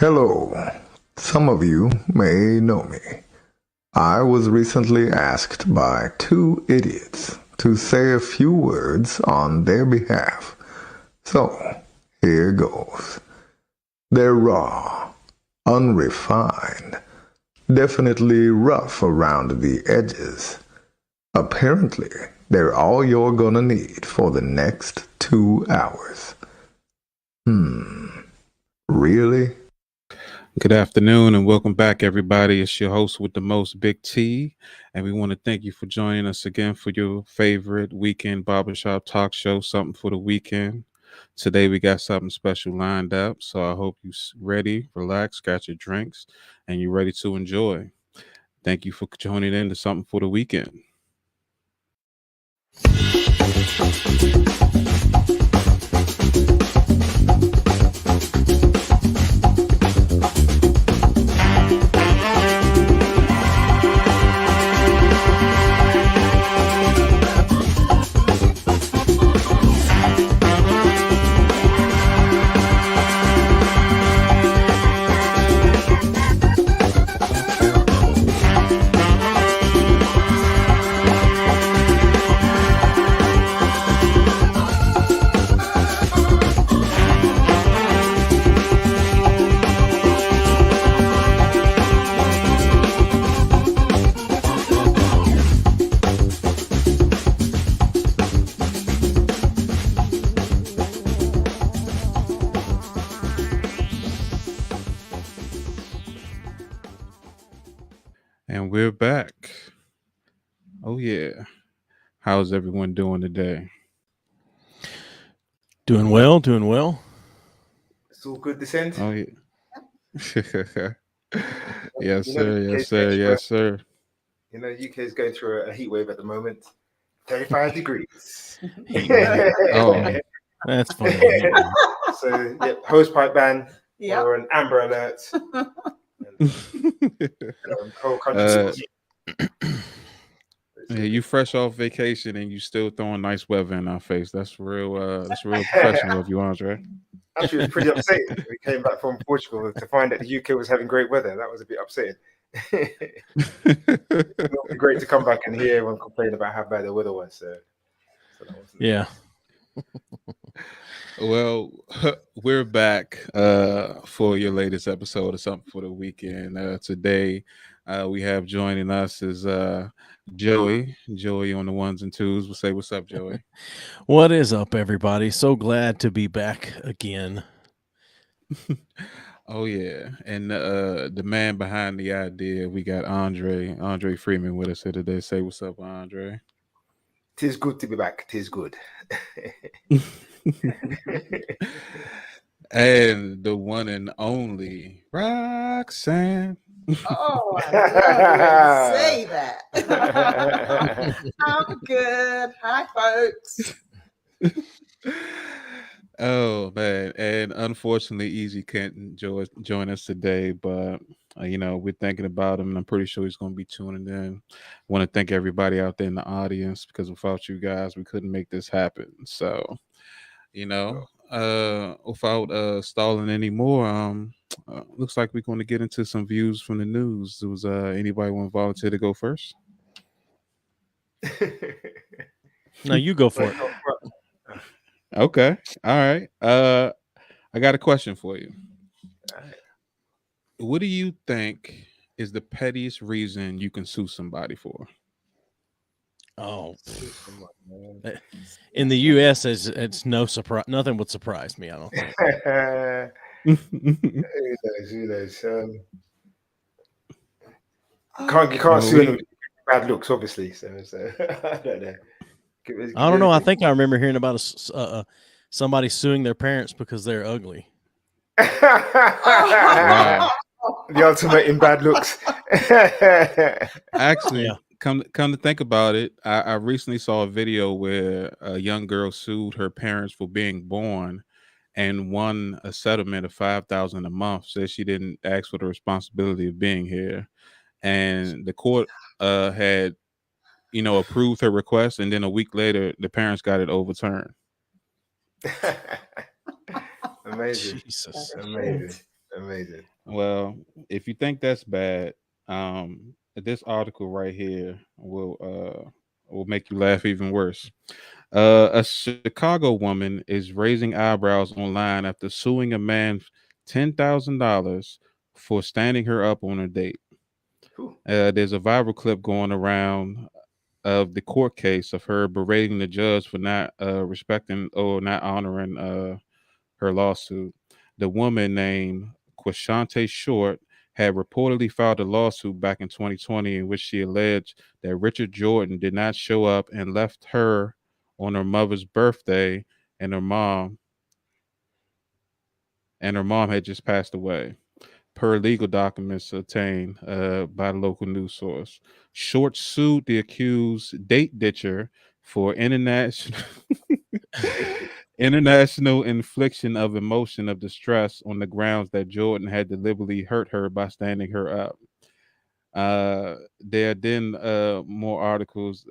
Hello. Some of you may know me. I was recently asked by two idiots to say a few words on their behalf. So, here goes. They're raw, unrefined, definitely rough around the edges. Apparently, they're all you're gonna need for the next 2 hours. Really? Good afternoon and welcome back, everybody. It's your host with the most, Big T, and we want to thank you for joining us again for your favorite weekend barbershop talk show, Something for the Weekend. Today we got something special lined up, so I hope you're ready, relax, got your drinks, and you're ready to enjoy. Thank you for joining in to Something for the Weekend. And we're back. Oh, yeah. How's everyone doing today? Doing well, doing well. It's all good this end. Oh, yeah. Yes, sir. Yes, sir. Yes, sir. You know, UK is going through a heat wave at the moment. 35 degrees. Oh, That's funny. So, yeah, hose pipe ban or an amber alert. Whole country. Yeah, you fresh off vacation and you still throwing nice weather in our face. That's real professional of you, Andre. Actually, it was pretty upsetting. We came back from Portugal to find that the UK was having great weather. That was a bit upsetting. It would be great to come back and hear everyone complain about how bad the weather was. So that wasn't Yeah. Well, we're back for your latest episode of Something for the Weekend. Today, we have joining us is Joey. Joey on the ones and twos. We'll say what's up, Joey. What is up, everybody? So glad to be back again. Oh yeah, and the man behind the idea, we got Andre Freeman with us here today. Say what's up, Andre. Tis good to be back. Tis good. And the one and only Roxanne. Oh, I love when you say that. I'm good. Hi, folks. Oh man, and unfortunately, Easy can't join us today, but we're thinking about him, and I'm pretty sure he's going to be tuning in. I want to thank everybody out there in the audience because without you guys, we couldn't make this happen. So, without stalling anymore, looks like we're going to get into some views from the news. Was anybody want to volunteer to go first? No, you go for it. Okay. All right. I got a question for you. What do you think is the pettiest reason you can sue somebody for? Oh, in the U.S., it's no surprise. Nothing would surprise me. I don't think. Who knows? You can't sue them. Bad looks, obviously. So I don't know. I don't know. I think I remember hearing about somebody suing their parents because they're ugly. Wow. The ultimate in bad looks. Actually, come to think about it, I recently saw a video where a young girl sued her parents for being born and won a settlement of $5,000 a month. Says she didn't ask for the responsibility of being here, and the court had approved her request, and then a week later, the parents got it overturned. Amazing. Jesus. Amazing. Amazing. Well, if you think that's bad, this article right here will make you laugh even worse. A Chicago woman is raising eyebrows online after suing a man $10,000 for standing her up on a date. Cool. There's a viral clip going around of the court case of her berating the judge for not respecting or not honoring her lawsuit. The woman named Quashante Short had reportedly filed a lawsuit back in 2020 in which she alleged that Richard Jordan did not show up and left her on her mother's birthday, and her mom had just passed away, per legal documents obtained by the local news source. Short sued the accused date ditcher for international infliction of emotion of distress on the grounds that Jordan had deliberately hurt her by standing her up. There are then more articles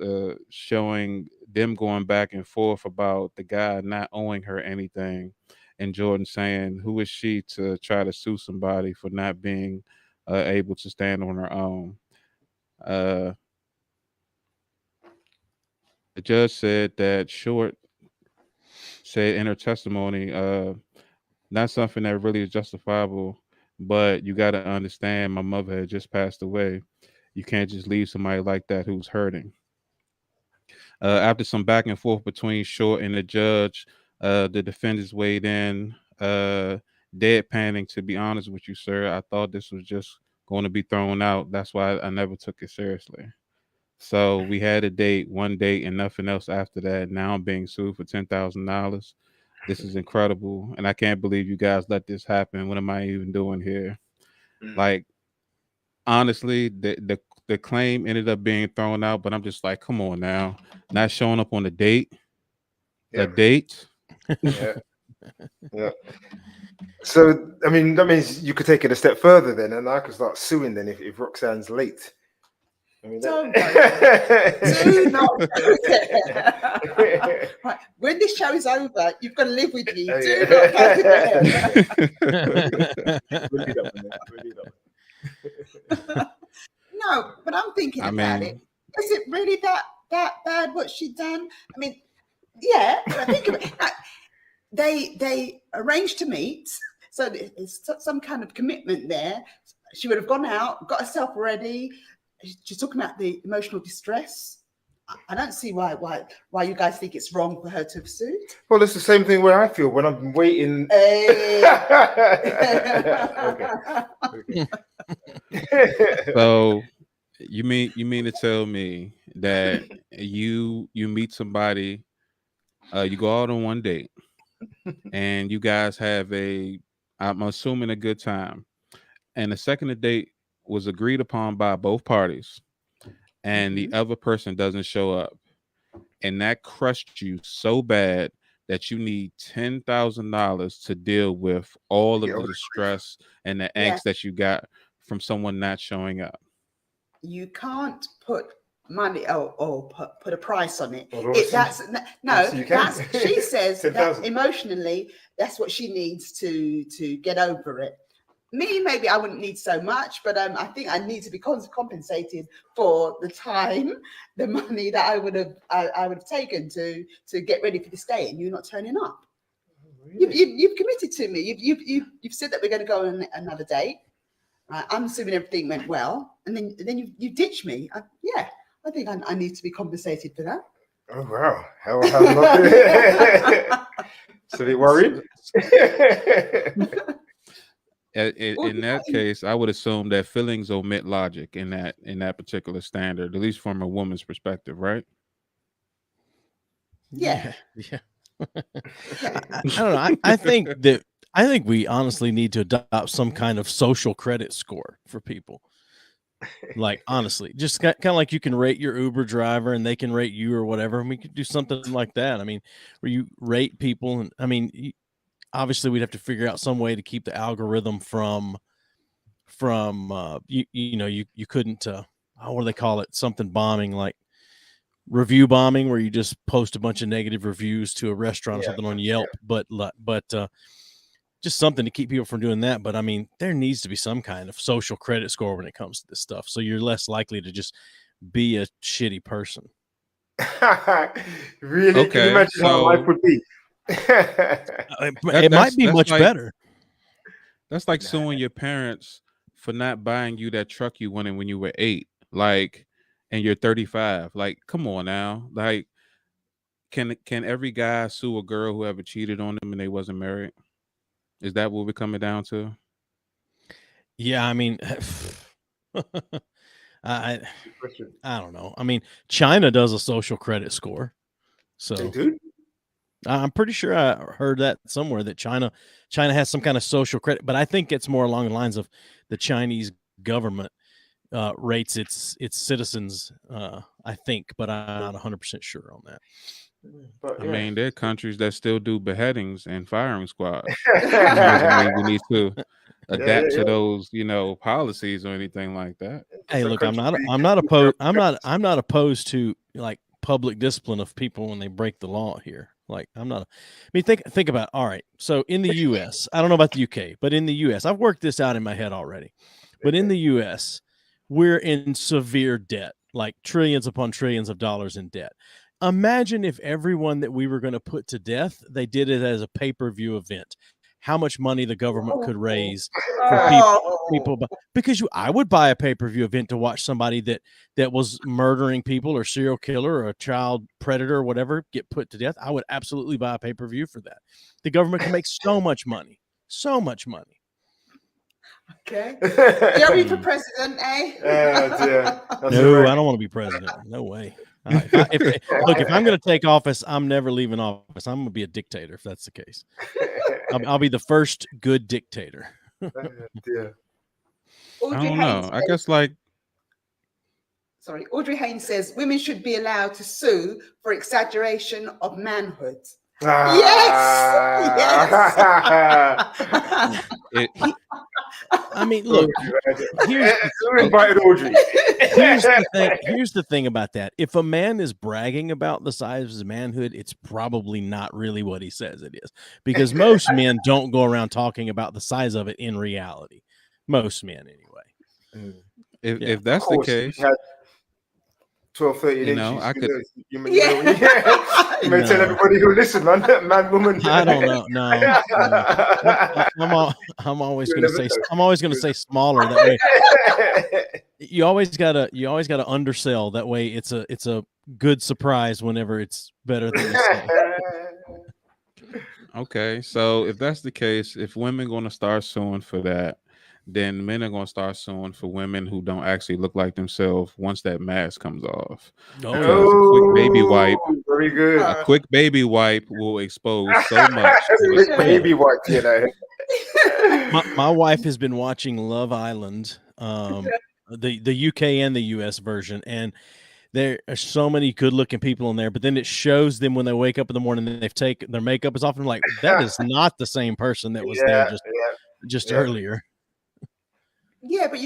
showing them going back and forth about the guy not owing her anything, and Jordan saying, "Who is she to try to sue somebody for not being able to stand on her own?" The judge said that Short said in her testimony, not something that really is justifiable, but you got to understand my mother had just passed away. You can't just leave somebody like that who's hurting. After some back and forth between Short and the judge, the defendants weighed in, deadpanning, "To be honest with you, sir, I thought this was just going to be thrown out. That's why I never took it seriously. So we had a date, one date, and nothing else after that. Now I'm being sued for $10,000. This is incredible, and I can't believe you guys let this happen. What am I even doing here?" Like, honestly, the claim ended up being thrown out, but I'm just like, come on now, not showing up on the date, Yeah. a date. Yeah. Yeah. So, I mean, that means you could take it a step further then, and I could start suing then if Roxanne's late. I mean, Don't go there. Do not go there. Right. When this show is over, you've got to live with me. Oh, Do yeah. not go there. No, but I'm thinking about it. Is it really that bad what she done? I mean, yeah, but I think of it. They arranged to meet, so there's some kind of commitment there. She would have gone out, got herself ready. She's talking about the emotional distress. I don't see why you guys think it's wrong for her to have sued. Well, it's the same thing where I feel when I'm waiting. Okay. So you mean to tell me that you meet somebody, you go out on one date, and you guys have I'm assuming a good time, and the second the date was agreed upon by both parties, and the other person doesn't show up, and that crushed you so bad that you need $10,000 to deal with all of the distress and the angst that you got from someone not showing up. You can't put money or put a price on it. She says that emotionally, that's what she needs to get over it. Me, maybe I wouldn't need so much, but I think I need to be compensated for the time, the money that I would have taken to get ready for this date, and you're not turning up. Really? You've committed to me. You've said that we're going to go on another date. I'm assuming everything went well, and then you ditch me. I think I need to be compensated for that. Oh wow! How not? So they worried. In that case, I would assume that feelings omit logic in that particular standard, at least from a woman's perspective, right? Yeah. I don't know. I think we honestly need to adopt some kind of social credit score for people. Like, honestly, just kind of like you can rate your Uber driver and they can rate you or whatever. And we could do something like that. I mean, where you rate people, and I mean, obviously we'd have to figure out some way to keep the algorithm from you couldn't what do they call it, something bombing, like review bombing, where you just post a bunch of negative reviews to a restaurant or something on Yelp. But just something to keep people from doing that. But I mean, there needs to be some kind of social credit score when it comes to this stuff, so you're less likely to just be a shitty person. Really? Can you imagine how life would be? It might be much better. That's like suing your parents for not buying you that truck you wanted when you were 8, like, and you're 35. Like, come on now. Like, can every guy sue a girl who ever cheated on them and they wasn't married? Is that what we're coming down to? Yeah, I mean, I don't know. I mean, China does a social credit score, so They do? I'm pretty sure I heard that somewhere that China has some kind of social credit, but I think it's more along the lines of the Chinese government rates its citizens. I think, but I'm not 100% sure on that. But, I mean, there are countries that still do beheadings and firing squads. Doesn't mean we need to adapt to those, policies or anything like that. Hey, look, I'm not opposed to like public discipline of people when they break the law here. Like, I'm not. I mean, think about. All right, so in the U.S., I don't know about the UK, but in the U.S., I've worked this out in my head already. But in the U.S., we're in severe debt, like trillions upon trillions of dollars in debt. Imagine if everyone that we were going to put to death, they did it as a pay-per-view event. How much money the government could raise for people. Because I would buy a pay-per-view event to watch somebody that was murdering people or serial killer or a child predator or whatever get put to death. I would absolutely buy a pay-per-view for that. The government can make so much money. So much money. Okay. You're for president, eh? Yeah. No, I don't want to be president. No way. If I'm going to take office, I'm never leaving office. I'm going to be a dictator if that's the case. I'll be the first good dictator. I don't know. I guess Audrey Haynes says women should be allowed to sue for exaggeration of manhood. Yes. I mean, look. Here's the thing about that. If a man is bragging about the size of his manhood, it's probably not really what he says it is, because most men don't go around talking about the size of it in reality. Most men, anyway. If that's the case. 12, 13 inches. I could. You may tell everybody who listen, man, woman. I don't know. No. I'm always going to say smaller. That way, you always gotta undersell. That way, it's a good surprise whenever it's better than you say. Okay, so if that's the case, if women going to start suing for that, then men are going to start suing for women who don't actually look like themselves once that mask comes off. Because a quick baby wipe, very good. A quick baby wipe will expose so much. Baby wipe, My wife has been watching Love Island, the UK and the US version, and there are so many good-looking people in there. But then it shows them when they wake up in the morning and they've taken their makeup is off, and I'm like, that is not the same person that was there just earlier. Yeah, but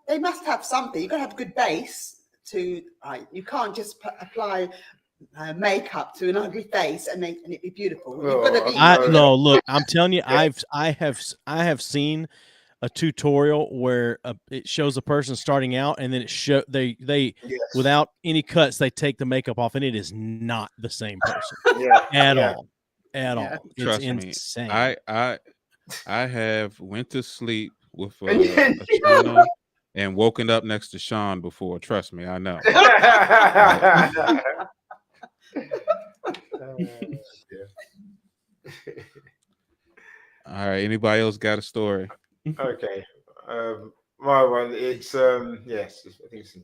they must have something. You've got to have a good base to, you can't just apply makeup to an ugly face and it be beautiful. You've got to be. No, look, I'm telling you, I have seen a tutorial where it shows a person starting out, and then they without any cuts, they take the makeup off, and it is not the same person at all. Trust it's me, insane. I have went to sleep with a Shauna and woken up next to Sean before. Trust me, I know. All right. Anybody else got a story? Okay. My one. It's yes. I think it's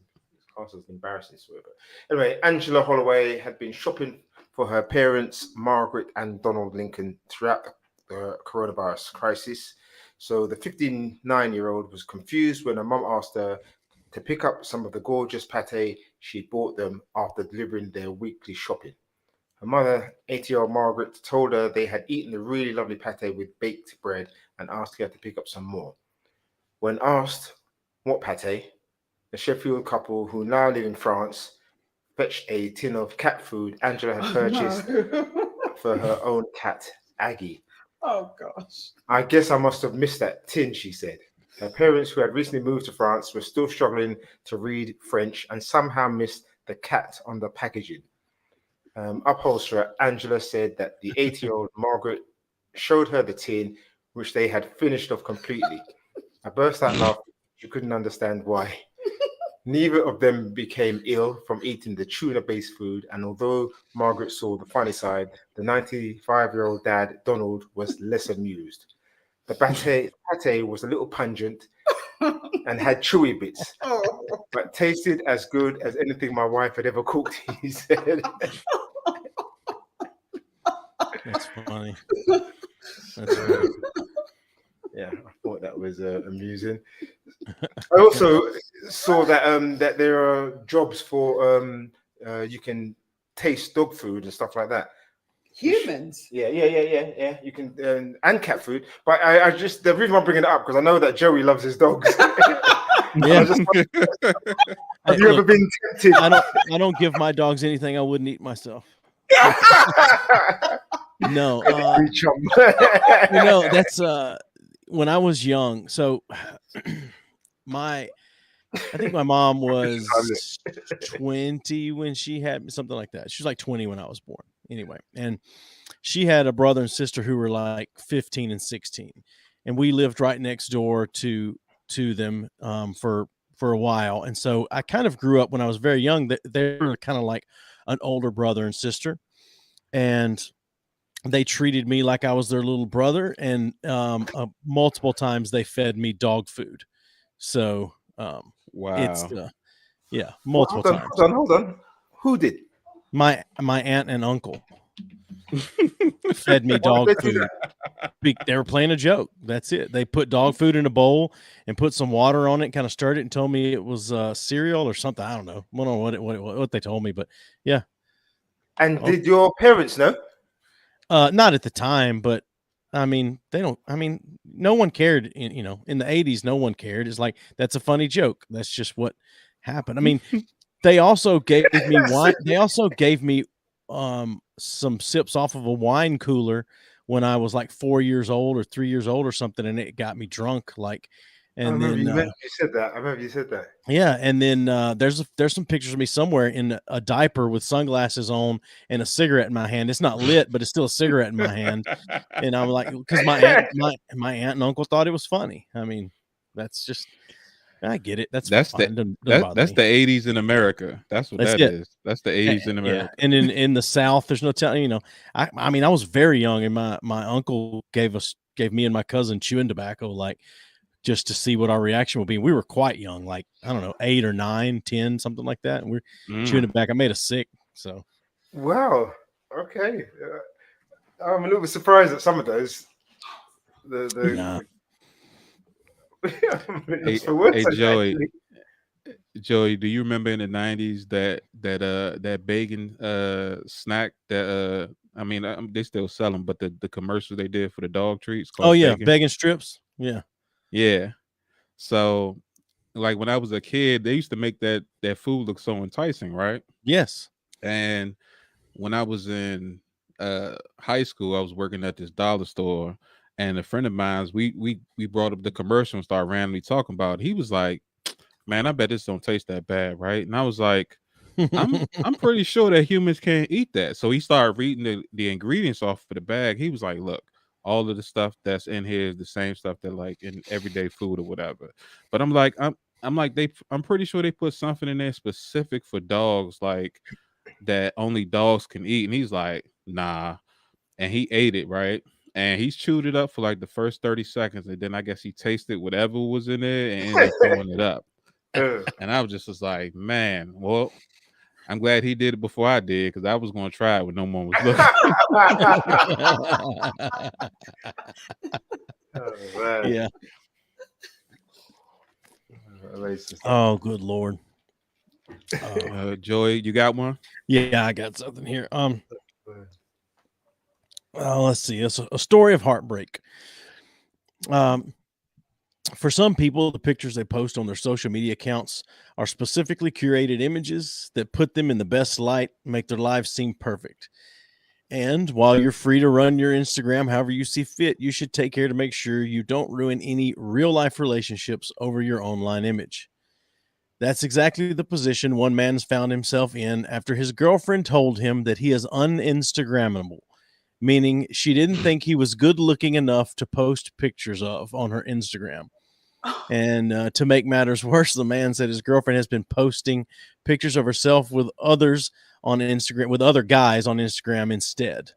also an embarrassing story. But anyway, Angela Holloway had been shopping for her parents, Margaret and Donald Lincoln, throughout the coronavirus crisis. So the 59-year-old was confused when her mum asked her to pick up some of the gorgeous pate she bought them after delivering their weekly shopping. Her mother, 80-year-old Margaret, told her they had eaten the really lovely pate with baked bread and asked her to pick up some more. When asked what pate, the Sheffield couple, who now live in France, fetched a tin of cat food Angela had purchased for her own cat, Aggie. Oh gosh. I guess I must have missed that tin, she said. Her parents, who had recently moved to France, were still struggling to read French and somehow missed the cat on the packaging. Upholsterer Angela said that the 80-year-old Margaret showed her the tin, which they had finished off completely. I burst out laughing. She couldn't understand why. Neither of them became ill from eating the tuna-based food, and although Margaret saw the funny side, the 95-year-old dad, Donald, was less amused. The pate was a little pungent and had chewy bits, Oh. but tasted as good as anything my wife had ever cooked, he said. That's funny. That's funny. Yeah, I thought that was amusing. I also saw that that there are jobs for you can taste dog food and stuff like that. Humans. Yeah. You can and cat food. But I just the reason I'm bringing it up because I know that Joey loves his dogs. Yeah. Have you ever been tempted? I don't give my dogs anything I wouldn't eat myself. No, that's when I was young. So I think my mom was 20 when she had me, something like that. She was like 20 when I was born. Anyway, and she had a brother and sister who were like 15 and 16, and we lived right next door to them for a while. And so I kind of grew up when I was very young that they were kind of like an older brother and sister, and they treated me like I was their little brother. And multiple times they fed me dog food. So Wow. it's multiple times. Hold on. Who did? My aunt and uncle fed me dog food. They were playing a joke. That's it. They put dog food in a bowl and put some water on it, kind of stirred it, and told me it was cereal or something. I don't know. I don't know what they told me, but yeah. And did your parents know? Not at the time, but I mean, no one cared. In the 80s, no one cared. It's like, that's a funny joke. That's just what happened. I mean, they also gave me wine. They also gave me some sips off of a wine cooler when I was like 4 years old or 3 years old or something, and it got me drunk. I remember you said that. I remember you said that. Yeah, and then there's some pictures of me somewhere in a diaper with sunglasses on and a cigarette in my hand. It's not lit, but it's still a cigarette in my hand. And I'm like, because my aunt and uncle thought it was funny. I mean, that's just, I get it. That's fine. That's the 80s in America. That's what that is. That's the 80s in America. Yeah. And in the South, there's no telling. I mean, I was very young, and my uncle gave me and my cousin chewing tobacco, like, just to see what our reaction would be. We were quite young, like, I don't know, 8 or 9, 10, something like that. And we're chewing it back. I made us sick. So, wow. Okay. I'm a little bit surprised at some of those. Nah. Hey, Joey, do you remember in the 90s that bacon snack that they still sell them, but the commercial they did for the dog treats called bacon strips. Yeah. So, like, when I was a kid, they used to make that food look so enticing, right? Yes. And when I was in high school, I was working at this dollar store, and a friend of mine, we brought up the commercial and started randomly talking about it. He was like, "Man, I bet this don't taste that bad, right?" And I was like, I'm pretty sure that humans can't eat that. So he started reading the ingredients off of the bag. He was like, "Look, all of the stuff that's in here is the same stuff that like in everyday food or whatever." But I'm like, I'm pretty sure they put something in there specific for dogs, like that only dogs can eat. And he's like, "Nah." And he ate it, right? And he's chewed it up for like the first 30 seconds. And then I guess he tasted whatever was in there and ended up throwing it up. And I was like, man, well, I'm glad he did it before I did, because I was going to try it when no one was looking. Yeah. Oh, good Lord. Joey, you got one? Yeah, I got something here. Let's see. It's a story of heartbreak. For some people, the pictures they post on their social media accounts are specifically curated images that put them in the best light, make their lives seem perfect. And while you're free to run your Instagram however you see fit, you should take care to make sure you don't ruin any real life relationships over your online image. That's exactly the position one man's found himself in after his girlfriend told him that he is un-Instagrammable, meaning she didn't think he was good looking enough to post pictures of on her Instagram. And to make matters worse, the man said his girlfriend has been posting pictures of herself with others on Instagram, with other guys on Instagram instead.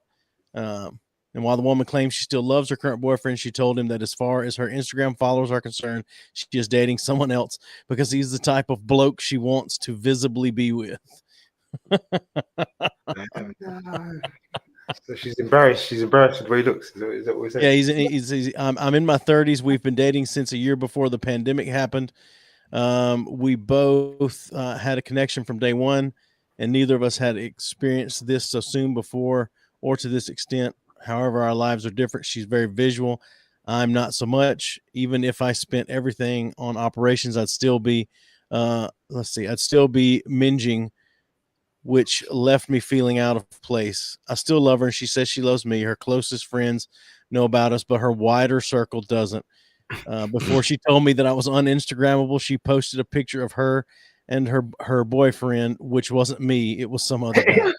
And while the woman claims she still loves her current boyfriend, she told him that as far as her Instagram followers are concerned, she is dating someone else because he's the type of bloke she wants to visibly be with. So she's embarrassed. She's embarrassed with the way he looks. Is that what we're saying? Yeah, I'm in my 30s. We've been dating since a year before the pandemic happened. We both had a connection from day one, and neither of us had experienced this so soon before or to this extent. However, our lives are different. She's very visual. I'm not so much. Even if I spent everything on operations, I'd still be minging, which left me feeling out of place. I still love her, and she says she loves me. Her closest friends know about us, but her wider circle doesn't. Before she told me that I was un-Instagrammable, she posted a picture of her and her boyfriend, which wasn't me. It was some other guy.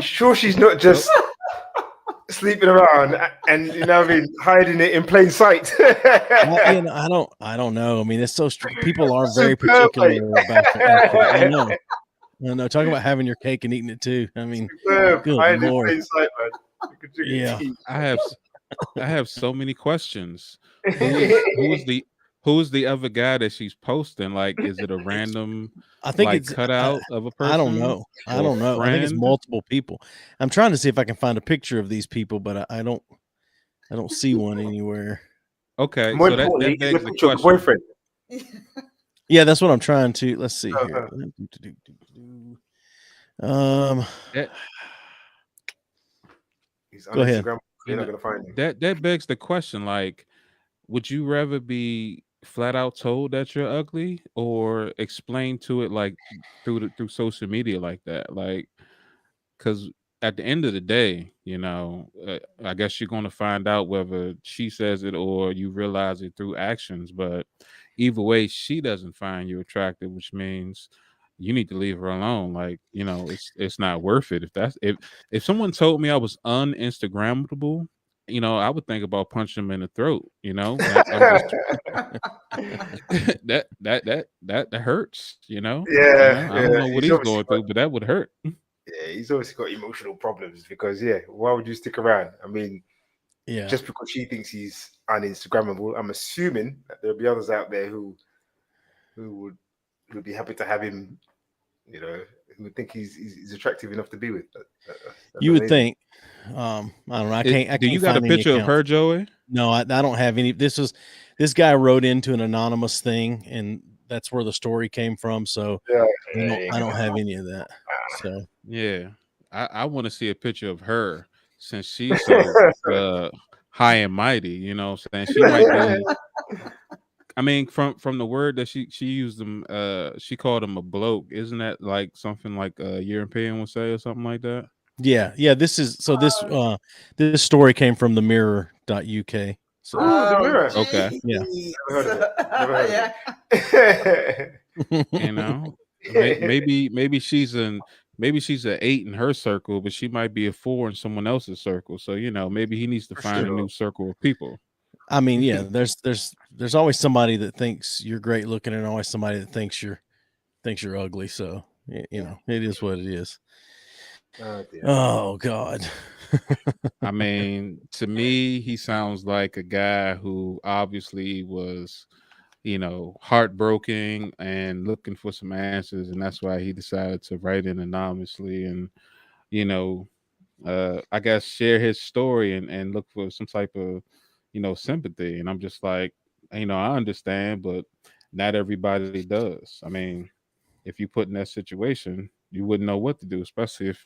Sure, she's not just sleeping around and hiding it in plain sight. I don't know. I mean, it's so people are very particular about their I know. No, talking about having your cake and eating it too. I mean, good Lord. In plain sight, man. Yeah. I have so many questions. Who's the other guy that she's posting? Like, is it a random? I think it's cutout of a person. I don't know. I think it's multiple people. I'm trying to see if I can find a picture of these people, but I don't see one anywhere. Okay, more so importantly, that begs the your question. boyfriend. Yeah, that's what I'm trying to. Let's see here. Go ahead. You're not gonna find him. That begs the question. Like, would you rather be flat out told that you're ugly, or explain to it like through social media like that? Like, because at the end of the day, I guess you're going to find out whether she says it or you realize it through actions. But either way, she doesn't find you attractive, which means you need to leave her alone. Like, it's not worth it. If someone told me I was un-Instagrammable, I would think about punching him in the throat. That hurts. I don't know what he's going through, but that would hurt. Yeah, he's obviously got emotional problems because why would you stick around? I mean, just because she thinks he's un-Instagrammable, I'm assuming that there'll be others out there who would be happy to have him. Who would think he's attractive enough to be with. You would think. I don't know. I can't. Do you got a picture of her, Joey? No, I don't have any. This guy wrote into an anonymous thing, and that's where the story came from. So I don't have any of that. So yeah, I want to see a picture of her since she's so high and mighty. Saying she might be. I mean, from the word that she used them, she called him a bloke. Isn't that like something like a European would say or something like that? Yeah. This is so. This story came from the Mirror.uk. So the Mirror. Okay. Yeah. Never heard of it. Maybe she's an 8 in her circle, but she might be a 4 in someone else's circle. So maybe he needs to find a new circle of people. I mean, yeah, there's always somebody that thinks you're great looking, and always somebody that thinks you're ugly. So it is what it is. Oh God. I mean, to me, he sounds like a guy who obviously was, heartbroken and looking for some answers, and that's why he decided to write in anonymously and, I guess share his story and look for some type of, sympathy. And I'm just like, I understand, but not everybody does. I mean, if you put in that situation, you wouldn't know what to do, especially if,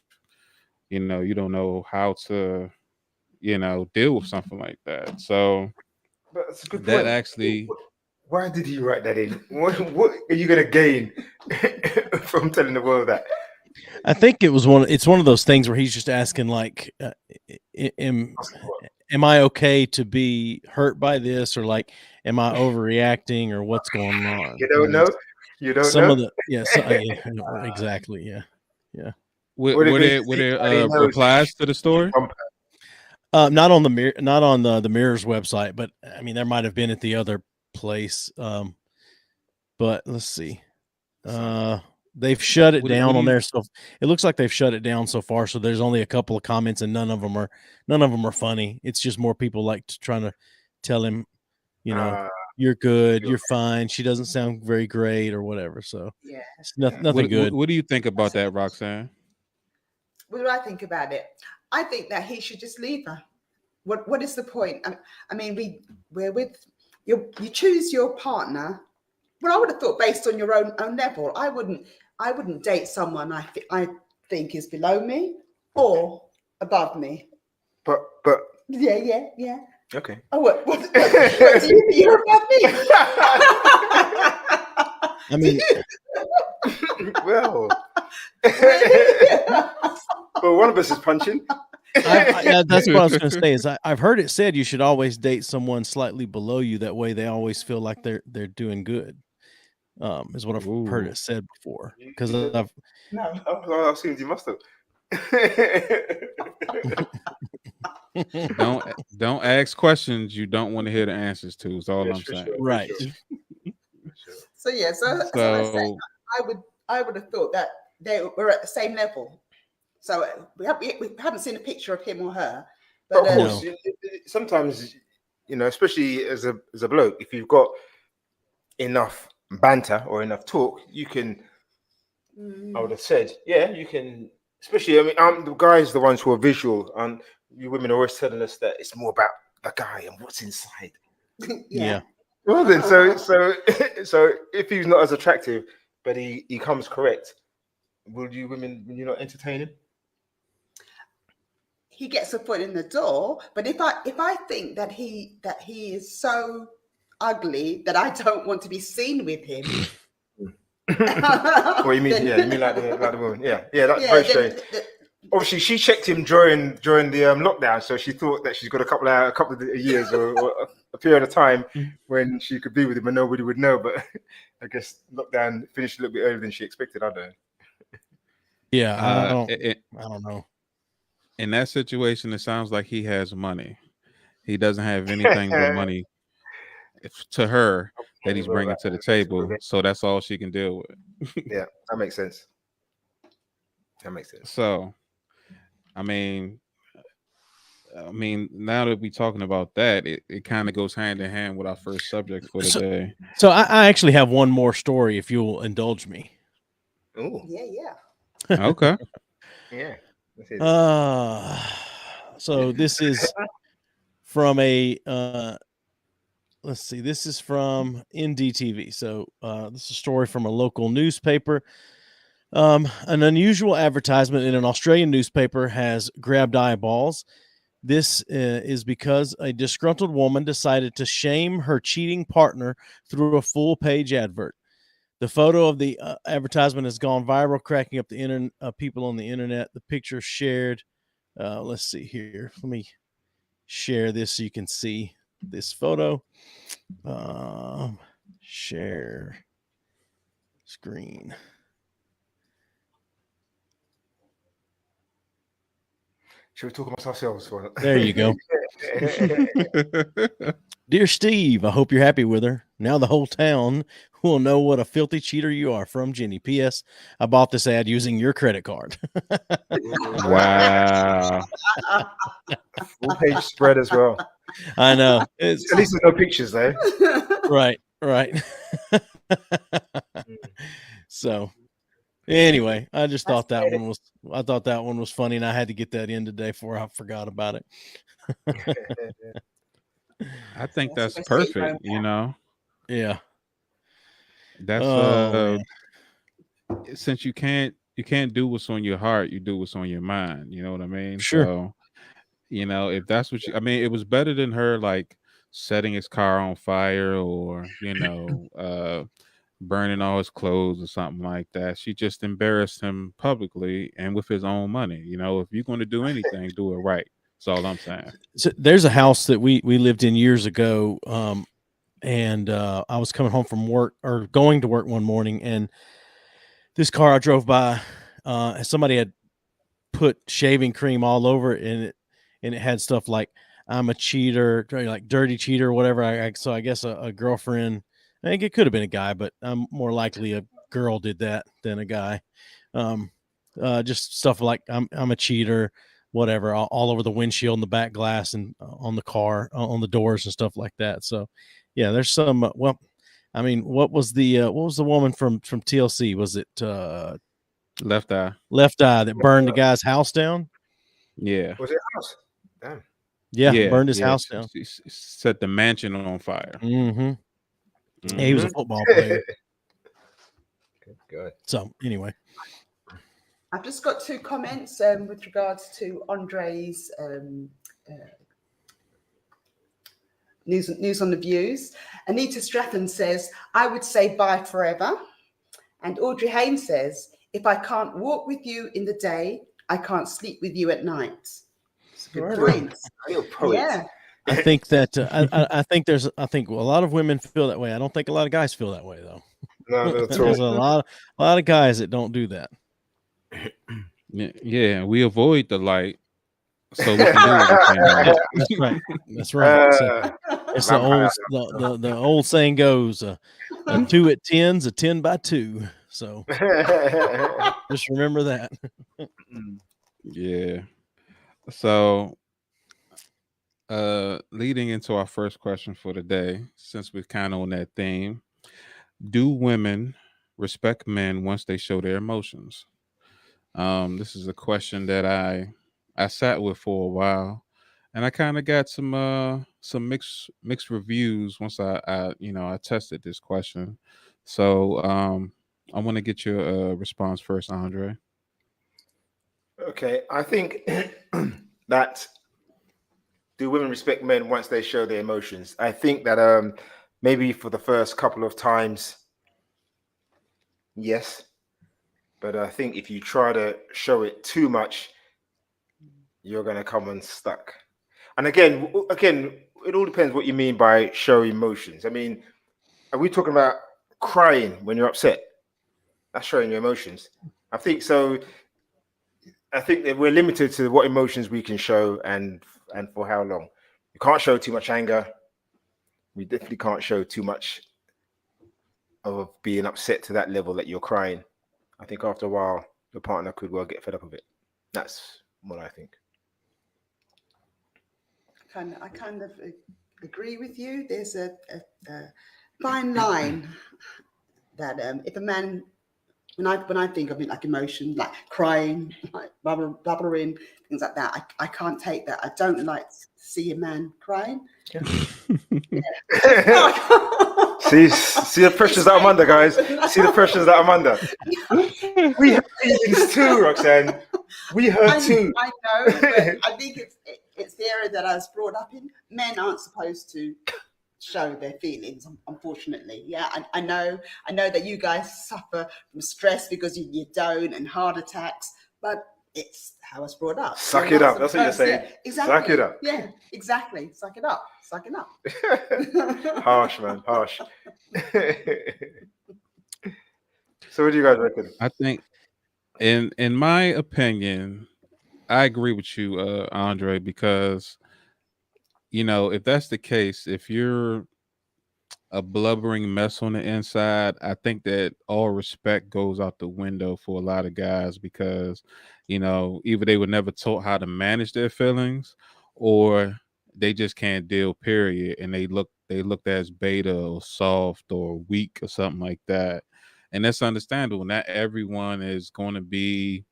you don't know how to, deal with something like that. So but that's a good that point. actually. Why did he write that in? What are you going to gain from telling the world that? I think it's one of those things where he's just asking like, am I okay to be hurt by this, or like, am I overreacting, or what's going on? You don't know. You don't Some know. of the exactly, yeah. Were there replies to the story? Not on the Mirror's website, but I mean there might have been at the other place. But let's see. They've shut it down on there, so it looks like they've shut it down so far. So there's only a couple of comments, and none of them are funny. It's just more people like trying to tell him, you're good, you're fine. She doesn't sound very great, or whatever. So Yeah, it's nothing good. What do you think about that, Roxanne? What do I think about it? I think that he should just leave her. What is the point? I mean, we're with you choose your partner. Well, I would have thought based on your own level. I wouldn't date someone I think is below me or above me. But yeah. Okay. Oh, what do you think you're above me? I mean, well, well, one of us is punching. That's what I was going to say. Is I've heard it said you should always date someone slightly below you. That way, they always feel like they're doing good. Is what I've heard it said before. Because I've I've seen you must have. Don't ask questions you don't want to hear the answers to. Is all I'm saying. Sure, right. Sure. So yeah, so I would have thought that they were at the same level. So we haven't seen a picture of him or her. But of course, sometimes especially as a bloke, if you've got enough banter or enough talk, you can. I would have said, you can. Especially, I mean, the guys, the ones who are visual, and you women are always telling us that it's more about the guy and what's inside. Yeah. Well then, so if he's not as attractive, but he comes correct, will you not entertain him? He gets a foot in the door, but if I think that he is so ugly that I don't want to be seen with him. What you mean? You mean like the woman? Yeah, that's very strange. Obviously, she checked him during the lockdown, so she thought that she's got a couple of years or a period of time when she could be with him and nobody would know. But I guess lockdown finished a little bit earlier than she expected. I don't know. Yeah, I don't know. In that situation, it sounds like he has money. He doesn't have anything but money to her that he's bringing to the table. So that's all she can deal with. Yeah, that makes sense. So, I mean, now that we're talking about that, it kind of goes hand in hand with our first subject for today. So I actually have one more story, if you'll indulge me. Oh, yeah. Okay. Yeah. So this is from a let's see, this is from NDTV. So this is a story from a local newspaper. An unusual advertisement in an Australian newspaper has grabbed eyeballs. This is because a disgruntled woman decided to shame her cheating partner through a full-page advert. The photo of the advertisement has gone viral, cracking up the people on the internet. The picture shared. Let's see here. Let me share this so you can see this photo. Share screen. Should we talk about ourselves? There you go. Dear Steve, I hope you're happy with her. Now the whole town will know what a filthy cheater you are. From Jenny. P.S. I bought this ad using your credit card. Wow. Full page spread as well. I know. At least there's no pictures there. Right. So anyway, I just thought that one was funny, and I had to get that in today before I forgot about it. I think that's perfect, Yeah. That's since you can't do what's on your heart, you do what's on your mind. You know what I mean? Sure. So, if that's what it was better than her like setting his car on fire or burning all his clothes or something like that. She just embarrassed him publicly and with his own money. You know, if you're going to do anything, do it right. That's all I'm saying. So there's a house that we lived in years ago, and I was coming home from work or going to work one morning, and this car I drove by, somebody had put shaving cream all over it, and it had stuff like "I'm a cheater," like "dirty cheater," or whatever. So I guess a girlfriend. I think it could have been a guy, but I'm more likely a girl did that than a guy. Just stuff like I'm a cheater, whatever, all over the windshield and the back glass and on the car, on the doors and stuff like that. So, yeah, there's some. Well, I mean, what was the woman from TLC? Was it Left Eye? Left Eye that burned the guy's house down? Yeah. Was it a house? Damn. Yeah, burned his house down. She set the mansion on fire. Mm-hmm. Yeah, he was a football player. Good. So anyway, I've just got 2 comments with regards to Andre's news on the views. Anita Stratton says, "I would say bye forever." And Audrey Haynes says, "If I can't walk with you in the day, I can't sleep with you at night." It's a good point. Real poet. Yeah. I think that I think a lot of women feel that way. I don't think a lot of guys feel that way though. No, not at There's all. a lot of guys that don't do that. Yeah, we avoid the light so we can do everything. That's right. That's right. So it's the old saying goes, a 2 at 10's a 10 by 2. So just remember that. Yeah. So leading into our first question for the day, since we're kind of on that theme, do women respect men once they show their emotions? This is a question that I sat with for a while, and I kind of got some mixed reviews once I tested this question. So I want to get your response first, Andre. Okay, I think that do women respect men once they show their emotions? I think that maybe for the first couple of times, yes. But I think if you try to show it too much, you're going to come unstuck. And again, it all depends what you mean by show emotions. I mean, are we talking about crying when you're upset? That's showing your emotions. I think so. I think that we're limited to what emotions we can show and for how long. You can't show too much anger. We definitely can't show too much of being upset to that level that you're crying. I think after a while, your partner could well get fed up of it. That's what I think. I kind of agree with you. There's a fine line that if a man, when I think of it, like emotion, like crying, like blubbering, things like that, I can't take that. I don't like to see a man crying. Yeah. See the pressures that I'm under, guys. See the pressures that I'm under. We have feelings too, Roxanne. We hurt too. I know, but I think it's the area that I was brought up in. Men aren't supposed to show their feelings, unfortunately. Yeah, I know that you guys suffer from stress because you don't, and heart attacks, but it's how I was brought up. Suck it up. That's what you're saying. Yeah, exactly. Suck it up. Yeah, exactly. Suck it up. Suck it up. Harsh, man. Harsh. So what do you guys reckon? I think, in my opinion, I agree with you, Andre, because if that's the case, if you're a blubbering mess on the inside, I think that all respect goes out the window for a lot of guys because, either they were never taught how to manage their feelings or they just can't deal, period. And they looked as beta or soft or weak or something like that. And that's understandable. Not everyone is going to be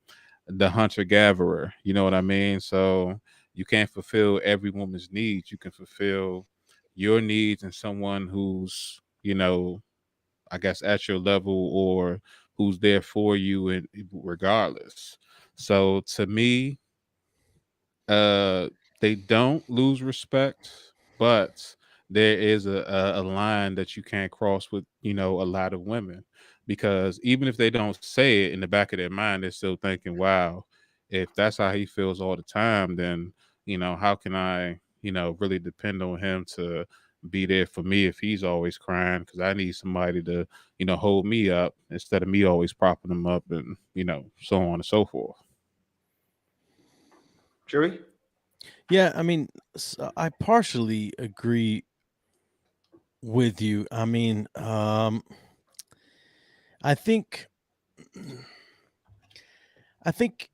the hunter-gatherer. You know what I mean? So you can't fulfill every woman's needs. You can fulfill your needs and someone who's, I guess at your level or who's there for you and regardless. So to me, they don't lose respect, but there is a line that you can't cross with, a lot of women, because even if they don't say it, in the back of their mind, they're still thinking, wow, if that's how he feels all the time, then, how can I, really depend on him to be there for me if he's always crying? Because I need somebody to, hold me up instead of me always propping him up, and, so on and so forth. Joey? Yeah, I mean, I partially agree with you. I mean, I think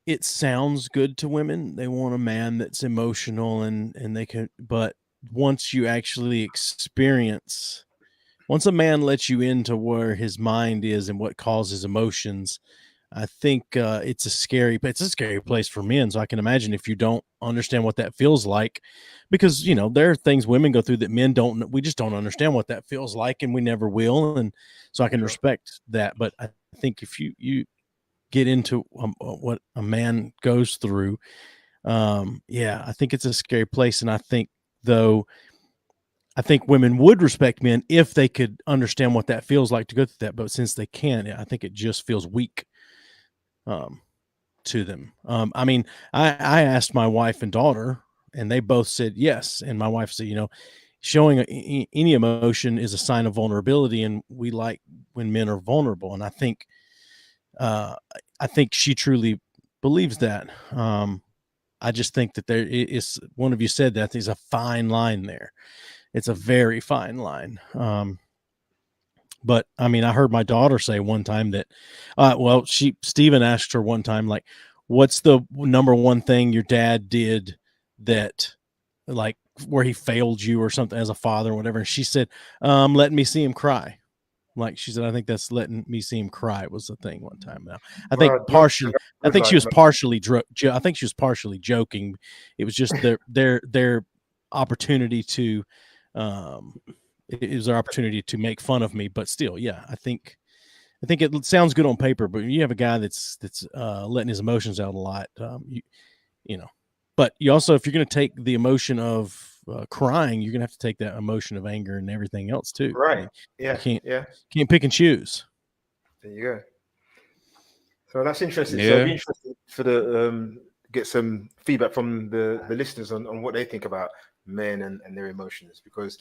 it sounds good to women. They want a man that's emotional and they can, but once you actually experience, once a man lets you into where his mind is and what causes emotions, I think it's a scary place for men. So I can imagine if you don't understand what that feels like, because there are things women go through that men don't. We just don't understand what that feels like, and we never will. And so I can respect that. But I think if you get into what a man goes through, I think it's a scary place. And I think women would respect men if they could understand what that feels like to go through that. But since they can't, I think it just feels weak to them. I mean, I asked my wife and daughter, and they both said yes. And my wife said, showing any emotion is a sign of vulnerability, and we like when men are vulnerable. And I think she truly believes that. I just think that there is, one of you said that there's a fine line there. It's a very fine line. But I mean, I heard my daughter say one time that, Stephen asked her one time, like, what's the number one thing your dad did that, like, where he failed you or something as a father or whatever? And she said, letting me see him cry. Like, she said, I think that's letting me see him cry was the thing one time. Now, I think she was partially joking. It was just their opportunity to, it was their opportunity to make fun of me. But still, yeah, I think it sounds good on paper, but you have a guy that's letting his emotions out a lot, but you also, if you're going to take the emotion of crying, you're going to have to take that emotion of anger and everything else too. Right. I mean, Yeah. You can't pick and choose. There you go. So that's interesting. Yeah. So it'd be interesting for the get some feedback from the listeners on what they think about men and their emotions, because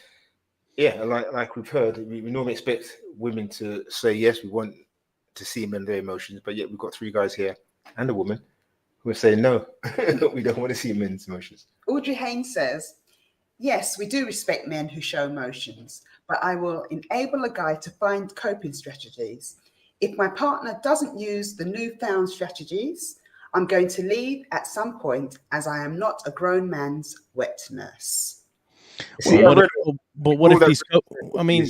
like we've heard, we normally expect women to say yes, we want to see men their emotions, but yet we've got three guys here and a woman who are saying no, we don't want to see men's emotions. Audrey Haynes says, yes, we do respect men who show emotions, but I will enable a guy to find coping strategies. If my partner doesn't use the newfound strategies, I'm going to leave at some point, as I am not a grown man's wet nurse. What if these? I mean,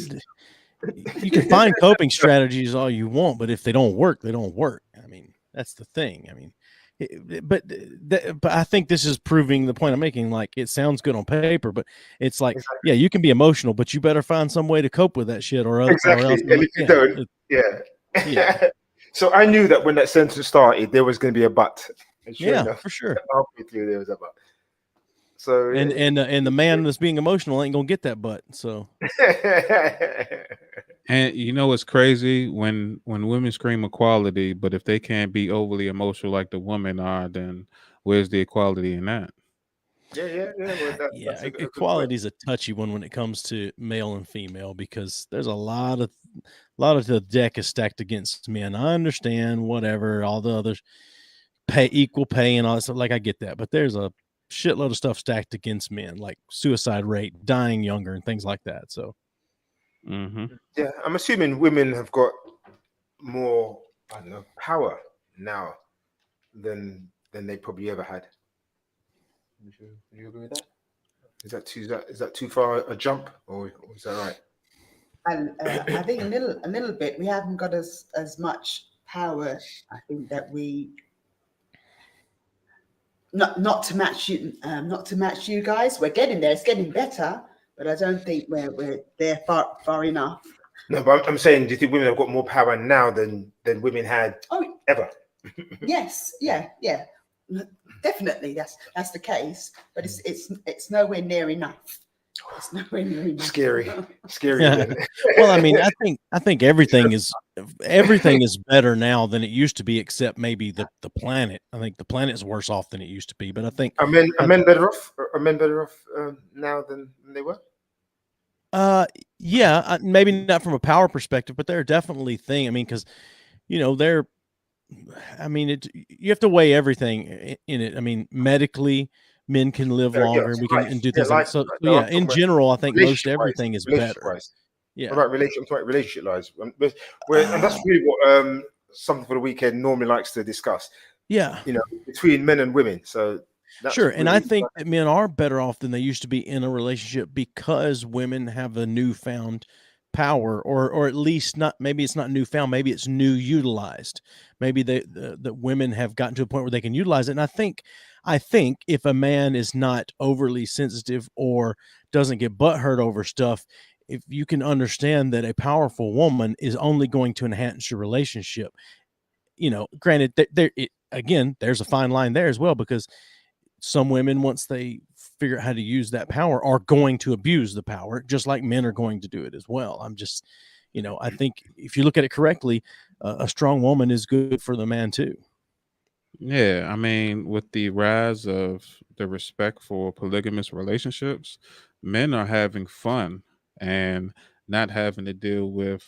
you can find coping strategies all you want, but if they don't work, they don't work. I mean, that's the thing. I mean, but I think this is proving the point I'm making. Like, it sounds good on paper, but it's like, yeah, you can be emotional, but you better find some way to cope with that shit, or else. Exactly. And if you don't, yeah. So I knew that when that sentence started, there was going to be a but. Enough, for sure. Halfway there was a but. So and the man that's being emotional ain't gonna get that butt. So, and it's crazy when women scream equality, but if they can't be overly emotional like the women are, then where's the equality in that? Equality is a touchy one when it comes to male and female, because there's a lot of the deck is stacked against men. I understand whatever, all the others equal pay and all that stuff. Like, I get that, but there's a shitload of stuff stacked against men, like suicide rate, dying younger, and things like that. So, yeah, I'm assuming women have got more, I don't know, power now than they probably ever had. Would you agree with that? Is that too far a jump, or is that right? And I think a little bit. We haven't got as much power. I think that we. Not to match you guys. We're getting there. It's getting better, but I don't think we're there far enough. No, but I'm saying, do you think women have got more power now than women had ever? Yes, yeah, definitely. That's the case, but it's nowhere near enough. It's no win-win. Scary. Yeah. Well, I mean, I think everything is better now than it used to be, except maybe the planet. I think the planet is worse off than it used to be. But I think Are men better off? Are men better off now than they were? yeah, maybe not from a power perspective, but there are definitely things. I mean, because I mean, you have to weigh everything in it. I mean, medically, men can live longer. We can and do things like so. Yeah, in general, I think most everything is better. Yeah. About relationship lives. And that's really what something for the weekend normally likes to discuss. Yeah. Between men and women. So sure. And I think that men are better off than they used to be in a relationship because women have a newfound power, or at least not. Maybe it's not newfound. Maybe it's new utilized. Maybe the women have gotten to a point where they can utilize it. And I think if a man is not overly sensitive or doesn't get butthurt over stuff, if you can understand that a powerful woman is only going to enhance your relationship, granted, there's a fine line there as well, because some women, once they figure out how to use that power, are going to abuse the power, just like men are going to do it as well. I'm just, I think if you look at it correctly, a strong woman is good for the man too. Yeah, I mean, with the rise of the respect for polygamous relationships, men are having fun and not having to deal with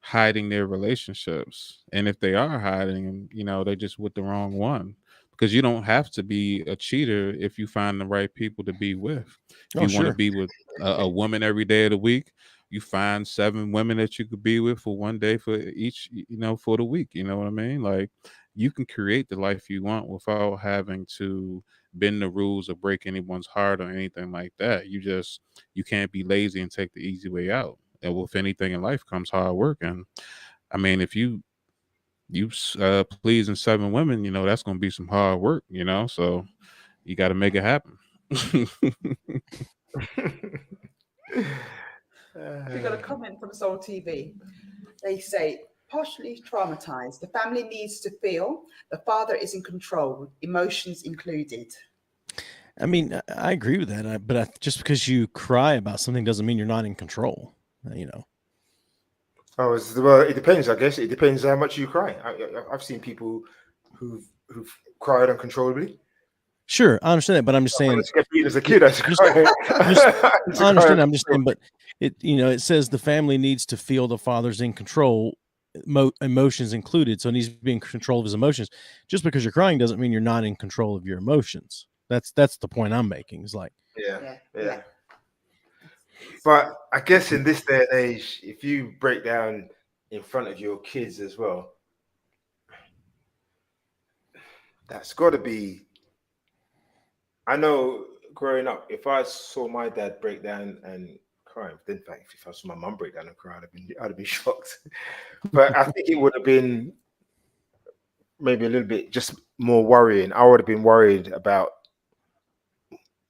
hiding their relationships. And if they are hiding, they just with the wrong one. Because you don't have to be a cheater if you find the right people to be with. If you want to be with a woman every day of the week, you find 7 women that you could be with for one day for each, for the week. You know what I mean? Like, you can create the life you want without having to bend the rules or break anyone's heart or anything like that. You can't be lazy and take the easy way out. And with anything in life comes hard work. And I mean, if you pleasing 7 women, that's going to be some hard work, so you got to make it happen. We got a comment from Soul TV. They say, partially traumatized. The family needs to feel the father is in control, emotions included. I mean, I agree with that, but just because you cry about something doesn't mean you're not in control, Oh, well, it depends. I guess it depends how much you cry. I've seen people who've cried uncontrollably. Sure, I understand that, but I'm just saying. As a kid, I understand. I'm just saying, but it says the family needs to feel the father's in control, emotions included. So it needs to be in control of his emotions. Just because you're crying doesn't mean you're not in control of your emotions. That's the point I'm making. It's like, yeah. But I guess in this day and age, if you break down in front of your kids as well, that's got to be. I know growing up, if I saw my dad break down and cry, in fact, if I saw my mum break down and cry, I'd have been shocked. But I think it would have been maybe a little bit just more worrying. I would have been worried about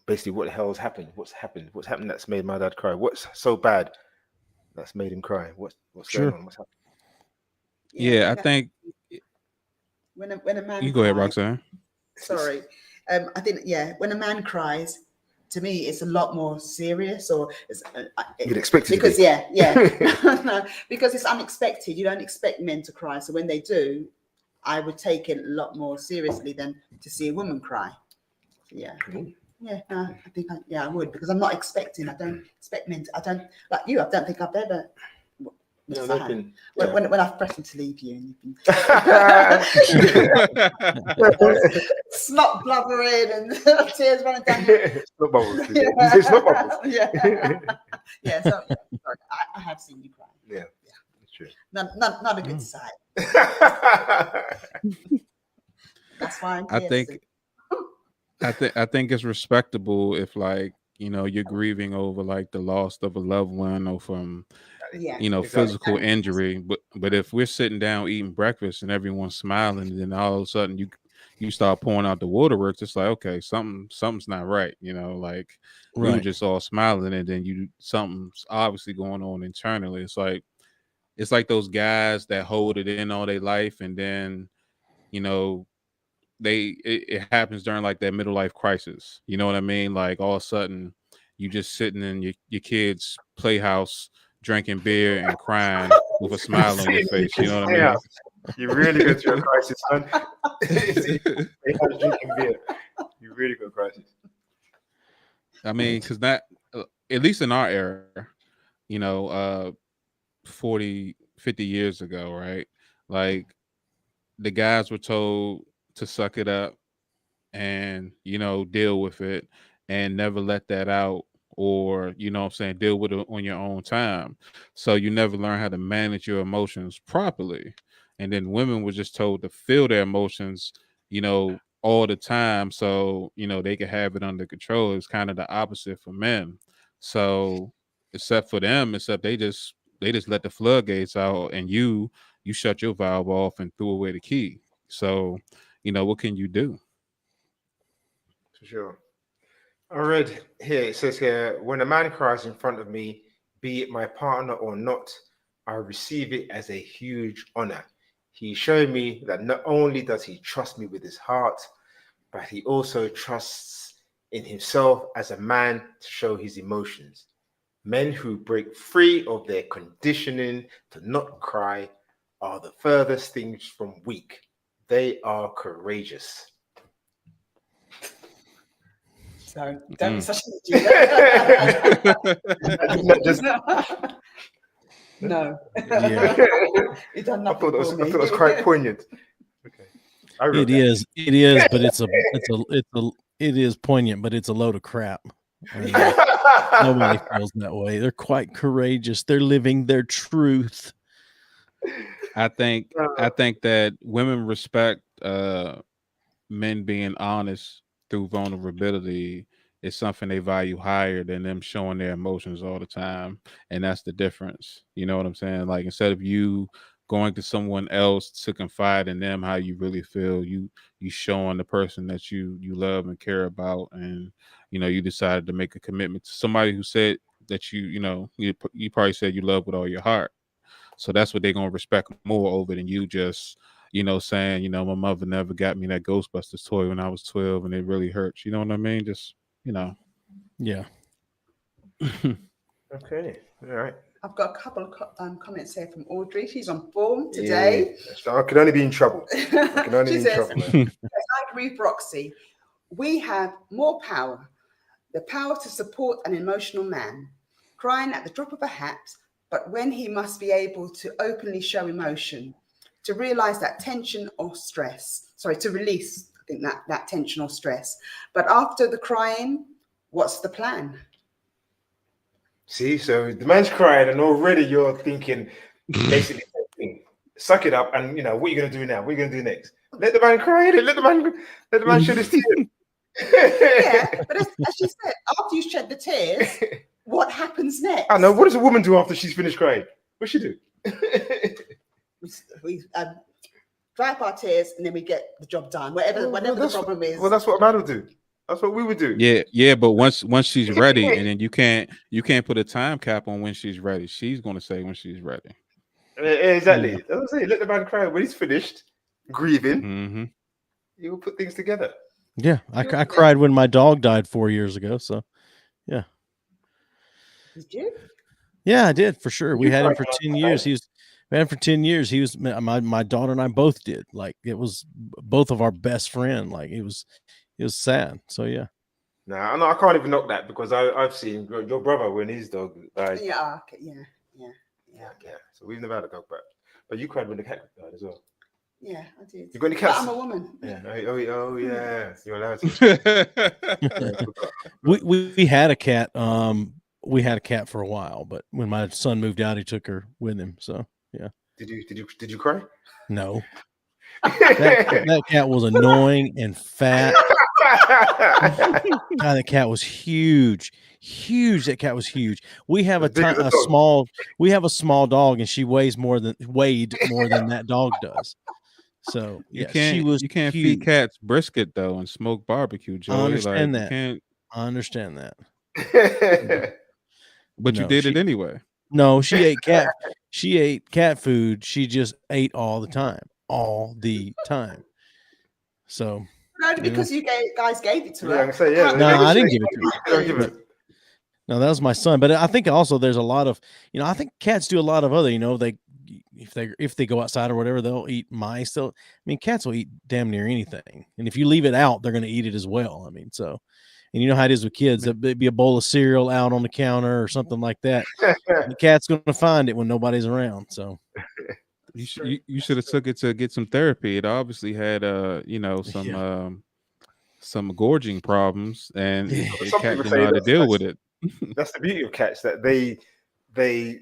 basically what the hell's happened. What's happened that's made my dad cry? What's so bad that's made him cry? What's going on? What's happening? Yeah, I think when a man you go ahead, Roxanne. Sorry. I think, when a man cries, to me, it's a lot more serious, or you'd expect it because because it's unexpected. You don't expect men to cry, so when they do, I would take it a lot more seriously than to see a woman cry. Yeah. I think I would, because I'm not expecting. I don't expect men to. I don't like you. I don't think I've ever. When I've threatened to leave you and you've been snot blubbering and tears running down. Snot bubbles. It's snot bubbles. So sorry, I have seen you cry. Yeah, that's true. Not a good sight. That's why I think it's respectable if, like, you're grieving over like the loss of a loved one or from physical injury, but if we're sitting down eating breakfast and everyone's smiling, and then all of a sudden you start pouring out the waterworks, it's like, okay, something's not right, like we were just all smiling, and then something's obviously going on internally. It's like those guys that hold it in all their life, and then it happens during like that middle life crisis. You know what I mean? Like all of a sudden you just sitting in your kid's playhouse drinking beer and crying with a smile on your face. You know what I mean? You really go through a crisis, son. Drinking beer. You really go crisis. I mean, because that, at least in our era, 40, 50 years ago, right? Like the guys were told to suck it up and, deal with it and never let that out, or, deal with it on your own time. So you never learn how to manage your emotions properly. And then women were just told to feel their emotions, all the time. So, they could have it under control. It's kind of the opposite for men. So except they just let the floodgates out, and you shut your valve off and threw away the key. So, what can you do? For sure. I read here, it says here, when a man cries in front of me, be it my partner or not, I receive it as a huge honor. He showed me that not only does he trust me with his heart, but he also trusts in himself as a man to show his emotions. Men who break free of their conditioning to not cry are the furthest things from weak. They are courageous. So don't be such an idiot. No. Yeah. It done I nothing thought for me. it was quite poignant. Okay. It is, but it is poignant, but it's a load of crap. I mean, nobody feels that way. They're quite courageous. They're living their truth. I think that women respect men being honest through vulnerability is something they value higher than them showing their emotions all the time. And that's the difference. You know what I'm saying? Like, instead of you going to someone else to confide in them how you really feel, you showing the person that you love and care about, and you decided to make a commitment to somebody who said that you probably said you love with all your heart. So that's what they're gonna respect more over than you just saying, my mother never got me that Ghostbusters toy when I was 12 and it really hurts. You know what I mean? Just Yeah. Okay. All right. I've got a couple of comments here from Audrey. She's on form today. Yeah. I can only be in trouble. She says, I agree with Roxy. We have more power. The power to support an emotional man, crying at the drop of a hat, but when he must be able to openly show emotion, to realize that tension or stress. Sorry, to release, I think, that tension or stress. But after the crying, what's the plan? See, so the man's crying, and already you're thinking, basically, suck it up, and what are you going to do now? What are you going to do next? Let the man cry. Let the man shed his tears. Yeah, but as she said, after you shed the tears, what happens next? I know. What does a woman do after she's finished crying? What she do? we dry up our tears, and then we get the job done. Whatever the problem is. Well, that's what a man would do. That's what we would do. Yeah. But once she's ready, and then you can't put a time cap on when she's ready. She's gonna say when she's ready. Exactly. That's what I'm saying. Let the man cry when he's finished grieving. Mm-hmm. You will put things together. Yeah, I cried when my dog died 4 years ago. So, yeah. Did you? Yeah, I did, for sure. We had him for 10 years. He was my daughter and I both did. Like, it was both of our best friend. Like, it was sad. So yeah. Nah, I can't even knock that, because I've seen your brother when his dog died. Yeah. Okay. Yeah. So we've never had a dog back, but you cried when the cat died as well. Yeah, I did. You got any cats? But I'm a woman. Yeah. Oh yeah. You're allowed to. we had a cat. We had a cat for a while, but when my son moved out, he took her with him. So yeah. Did you cry? No. That cat was annoying and fat. God, that cat was huge. That cat was huge. We have a small dog, and she weighed more than that dog does. So yeah, you can't feed cats brisket though and smoke barbecue, Joey. I understand that. I understand that. But you did it anyway. No, she ate cat. She ate cat food. She just ate all the time. So only because you guys gave it to her. Yeah, no, I didn't give it to her. No, that was my son. But I think also there's a lot of, I think cats do a lot of other, if they go outside or whatever, they'll eat mice. Cats will eat damn near anything. And if you leave it out, they're going to eat it as well. And you know how it is with kids. There'd be a bowl of cereal out on the counter or something like that. The cat's going to find it when nobody's around. So you should have took it to get some therapy. It obviously had some gorging problems, and the cat didn't know how to deal with it. That's the beauty of cats, that they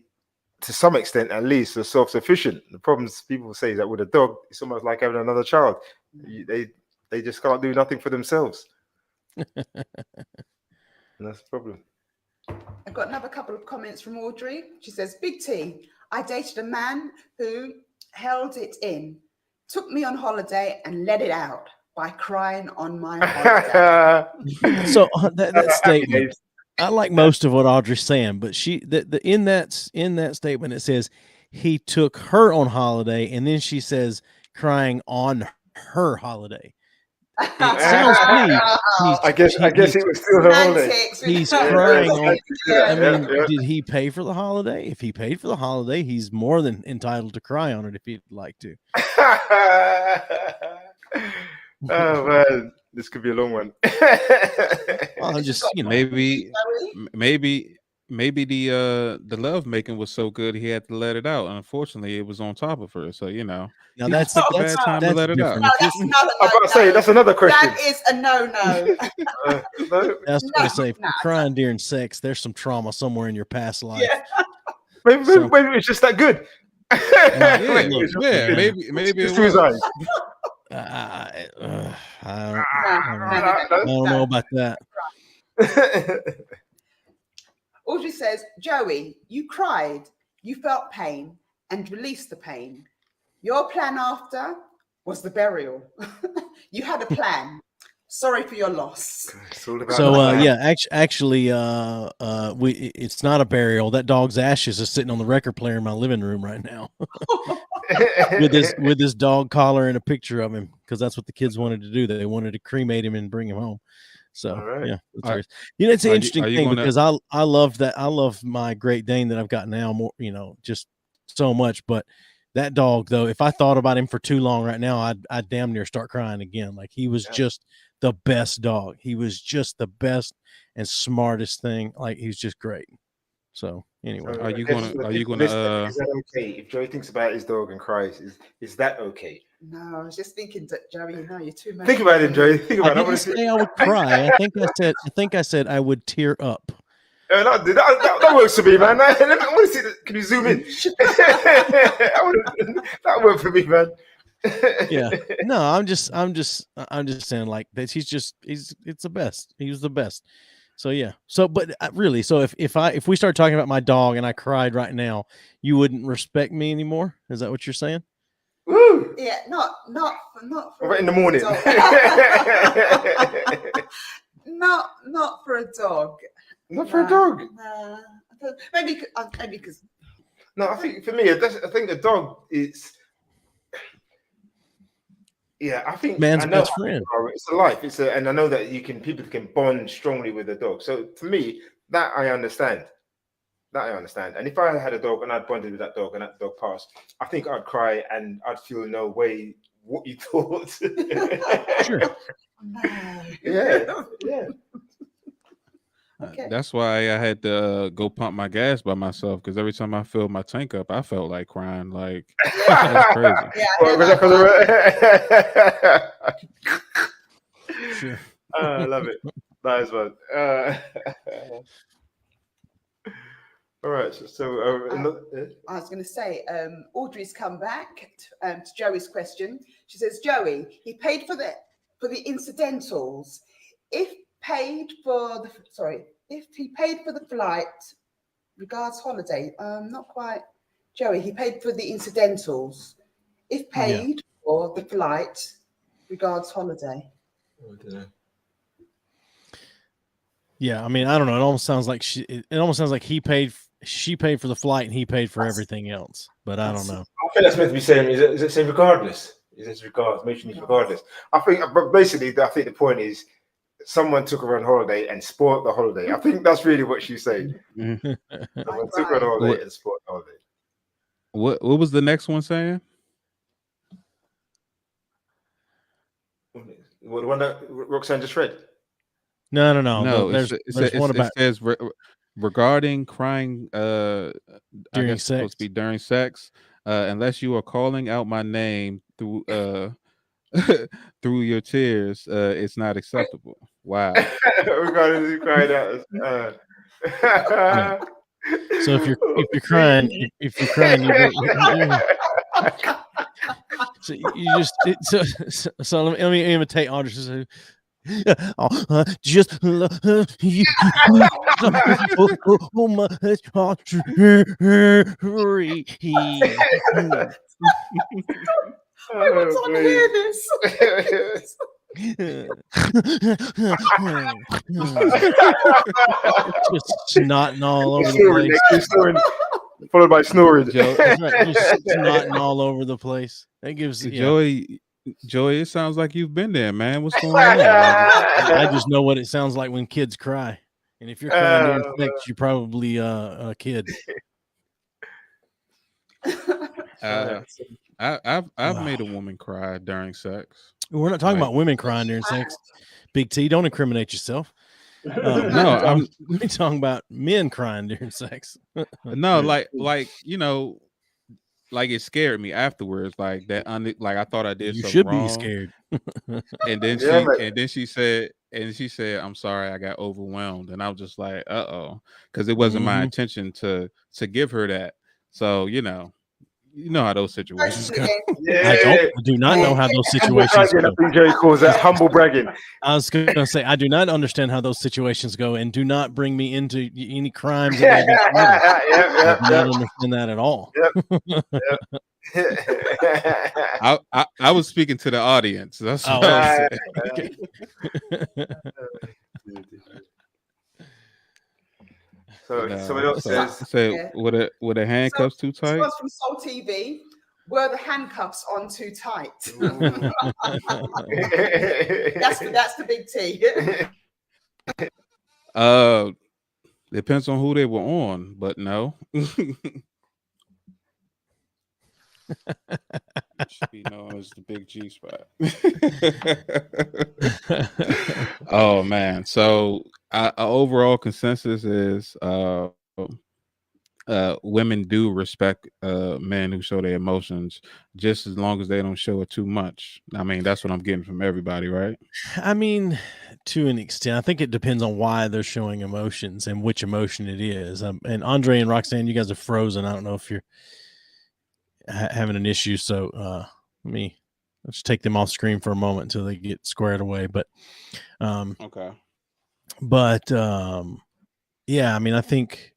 to some extent at least are self-sufficient. The problems people say is that with a dog, it's almost like having another child. They just can't do nothing for themselves. And that's the problem. I've got another couple of comments from Audrey. She says, Big T, I dated a man who held it in, took me on holiday and let it out by crying on my holiday. So that statement, I like most of what Audrey's saying, but in that statement, it says he took her on holiday, and then she says crying on her holiday. It sounds to me. I guess it was still her holiday. He's crying on. Did he pay for the holiday? If he paid for the holiday, he's more than entitled to cry on it if he'd like to. Oh man, this could be a long one. I'm just, maybe the love making was so good he had to let it out. Unfortunately, it was on top of her. So now that's a bad time to let it out. No, that's another I'm about to say that's another question. That is a no. That's what I say. Crying during sex, there's some trauma somewhere in your past life. Yeah. Maybe it's just that good. Maybe it's his eyes. I don't know about that. Audrey says, Joey, you cried, you felt pain and released the pain. Your plan after was the burial. You had a plan. Sorry for your loss. Actually, it's not a burial. That dog's ashes is sitting on the record player in my living room right now. with his dog collar and a picture of him, because that's what the kids wanted to do. They wanted to cremate him and bring him home. So it's an interesting thing because I love that. I love my Great Dane that I've got now more, just so much. But that dog, though, if I thought about him for too long right now, I'd damn near start crying again. Like, he was just the best dog. He was just the best and smartest thing. Like, he's just great. So anyway, are you gonna is that okay if Joey thinks about his dog and cries? Is that okay? No, I was just thinking that, Joey, you're too much. Think about him, Joey. Think about it. I didn't say I would cry. I think I said I would tear up. That works for me, man. I want to see that. Can you zoom in? That worked for me, man. Yeah. No, I'm just saying, like, that it's the best. He was the best. So yeah. So, but really, so if we start talking about my dog and I cried right now, you wouldn't respect me anymore? Is that what you're saying? Woo! Yeah, not for right in the morning. not for a dog. Not for a dog. Maybe because. No, I think for me, I think a dog is. Yeah, I think man's best friend. It's a life. And I know that people can bond strongly with a dog. So to me, that I understand. And if I had a dog and I'd bonded with that dog and that dog passed, I think I'd cry and I'd feel no way what you thought. Sure. Yeah. Okay. That's why I had to go pump my gas by myself, because every time I filled my tank up, I felt like crying. Like, that's crazy. Sure. I love it. Nice one. All right. So I was going to say, Audrey's come back to Joey's question. She says, Joey, he paid for the incidentals. If he paid for the flight, regards holiday. Not quite. Joey, he paid for the incidentals. If paid for the flight, regards holiday. I don't know. Yeah, I mean, I don't know. It almost sounds like she paid for the flight and he paid for everything else. But I don't know. I think that's meant to be saying is it saying regardless? Is this regardless? Regardless. I think, but basically, I think the point is, someone took her on holiday and spoiled the holiday. I think that's really what she's saying. Mhm. Someone took her on holiday What and spoiled the holiday. what was the next one saying? Well, the one that Roxanne just read. No. No, There's one about it says regarding crying. I during guess it's supposed to be sex. during sex. Unless you are calling out my name through through your tears, it's not acceptable. Wow. Regarding who cried out. Yeah. So if you're crying, if you're crying, so you just so let me imitate Audrey. Just love you so much. I want to hear this. Just snotting all over the place. Followed by snoring. Joe, That's right, just snotting all over the place. That gives Joey, it sounds like you've been there, man. What's going on? I just know what it sounds like when kids cry. And if you're crying during sex, you're probably a kid. I've made a woman cry during sex. We're not talking about women crying during sex. Big T, don't incriminate yourself. No, I'm talking about men crying during sex. no, like like it scared me afterwards. Like that, like I thought I did. You something should wrong. be scared. And then she said, I'm sorry, I got overwhelmed, and I was just like, because it wasn't my intention to give her that. So you know how those situations go. I do not know how those situations go. Jerry calls that humble bragging. I was going to say I do not understand how those situations go, and do not bring me into any crimes. That I do not understand that at all. I was speaking to the audience. That's what I was saying. So someone else says, were the handcuffs too tight? This was from Soul TV. Were the handcuffs on too tight? that's the big T. Depends on who they were on, but no. Should be known as the big G spot. Oh man. So our overall consensus is women do respect men who show their emotions, just as long as they don't show it too much. I mean, that's what I'm getting from everybody, right? I mean, to an extent, I think it depends on why they're showing emotions and which emotion it is. And Andre and Roxanne, you guys are frozen. I don't know if you're having an issue, so let's take them off screen for a moment until they get squared away. But okay. But yeah, I mean, I think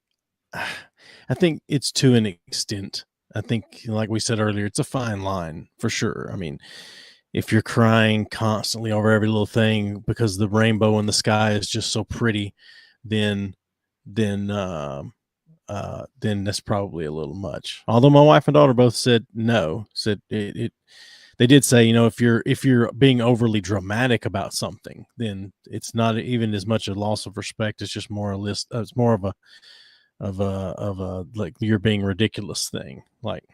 it's to an extent. I think, like we said earlier, it's a fine line for sure. I mean, if you're crying constantly over every little thing because the rainbow in the sky is just so pretty, then that's probably a little much. Although my wife and daughter both said no. Said it they did say, if you're being overly dramatic about something, then it's not even as much a loss of respect. It's just more it's more of a like you're being ridiculous thing. Like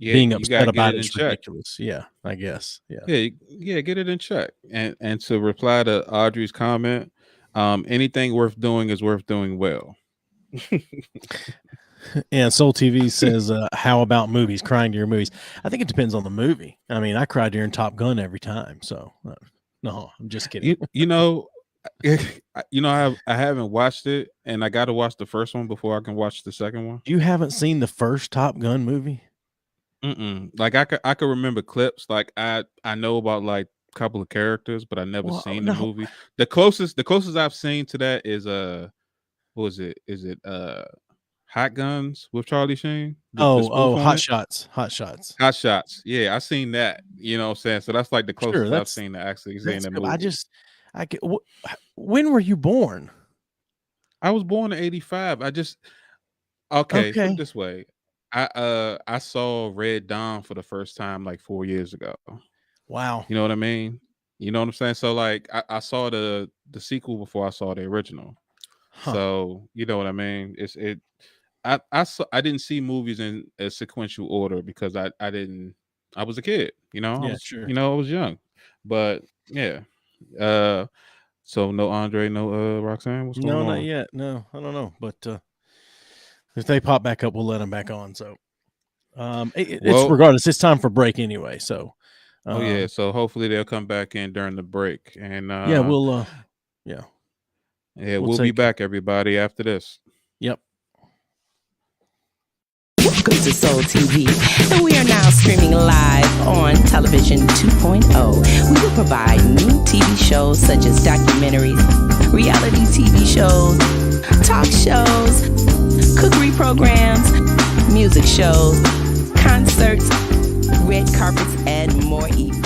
being upset about it's ridiculous. Yeah, I guess. Yeah. Yeah, get it in check. And to reply to Audrey's comment, anything worth doing is worth doing well. And Soul TV says, how about movies? Crying to your movies? I think it depends on the movie. I mean, I cried during Top Gun every time. So no, I'm just kidding. I haven't watched it, and I got to watch the first one before I can watch the second one. You haven't seen the first Top Gun movie? Like I could remember clips. Like I know about like a couple of characters, but I never seen the movie. The closest I've seen to that is what was it? Is it Hot Guns with Charlie Sheen? Hot Shots. Yeah, I seen that. You know what I'm saying? So that's like the closest I've seen to actually seeing the movie. When were you born? I was born in 85. Okay. Put it this way. I saw Red Dawn for the first time like 4 years ago. Wow. You know what I mean? You know what I'm saying? So like I saw the sequel before I saw the original. Huh. So you know what I mean? I didn't see movies in a sequential order because I was a kid, you know. Yeah, I was, sure. you know, I was young. But yeah. So no Andre, no Roxanne. What's going on? No, not yet. No, I don't know. But if they pop back up, we'll let them back on. So it's regardless, it's time for break anyway. So oh yeah, so hopefully they'll come back in during the break. And yeah, we'll we'll be back, everybody, after this. Yep. Welcome to Soul TV, and we are now streaming live on Television 2.0. We will provide new TV shows such as documentaries, reality TV shows, talk shows, cookery programs, music shows, concerts, red carpets, and more events.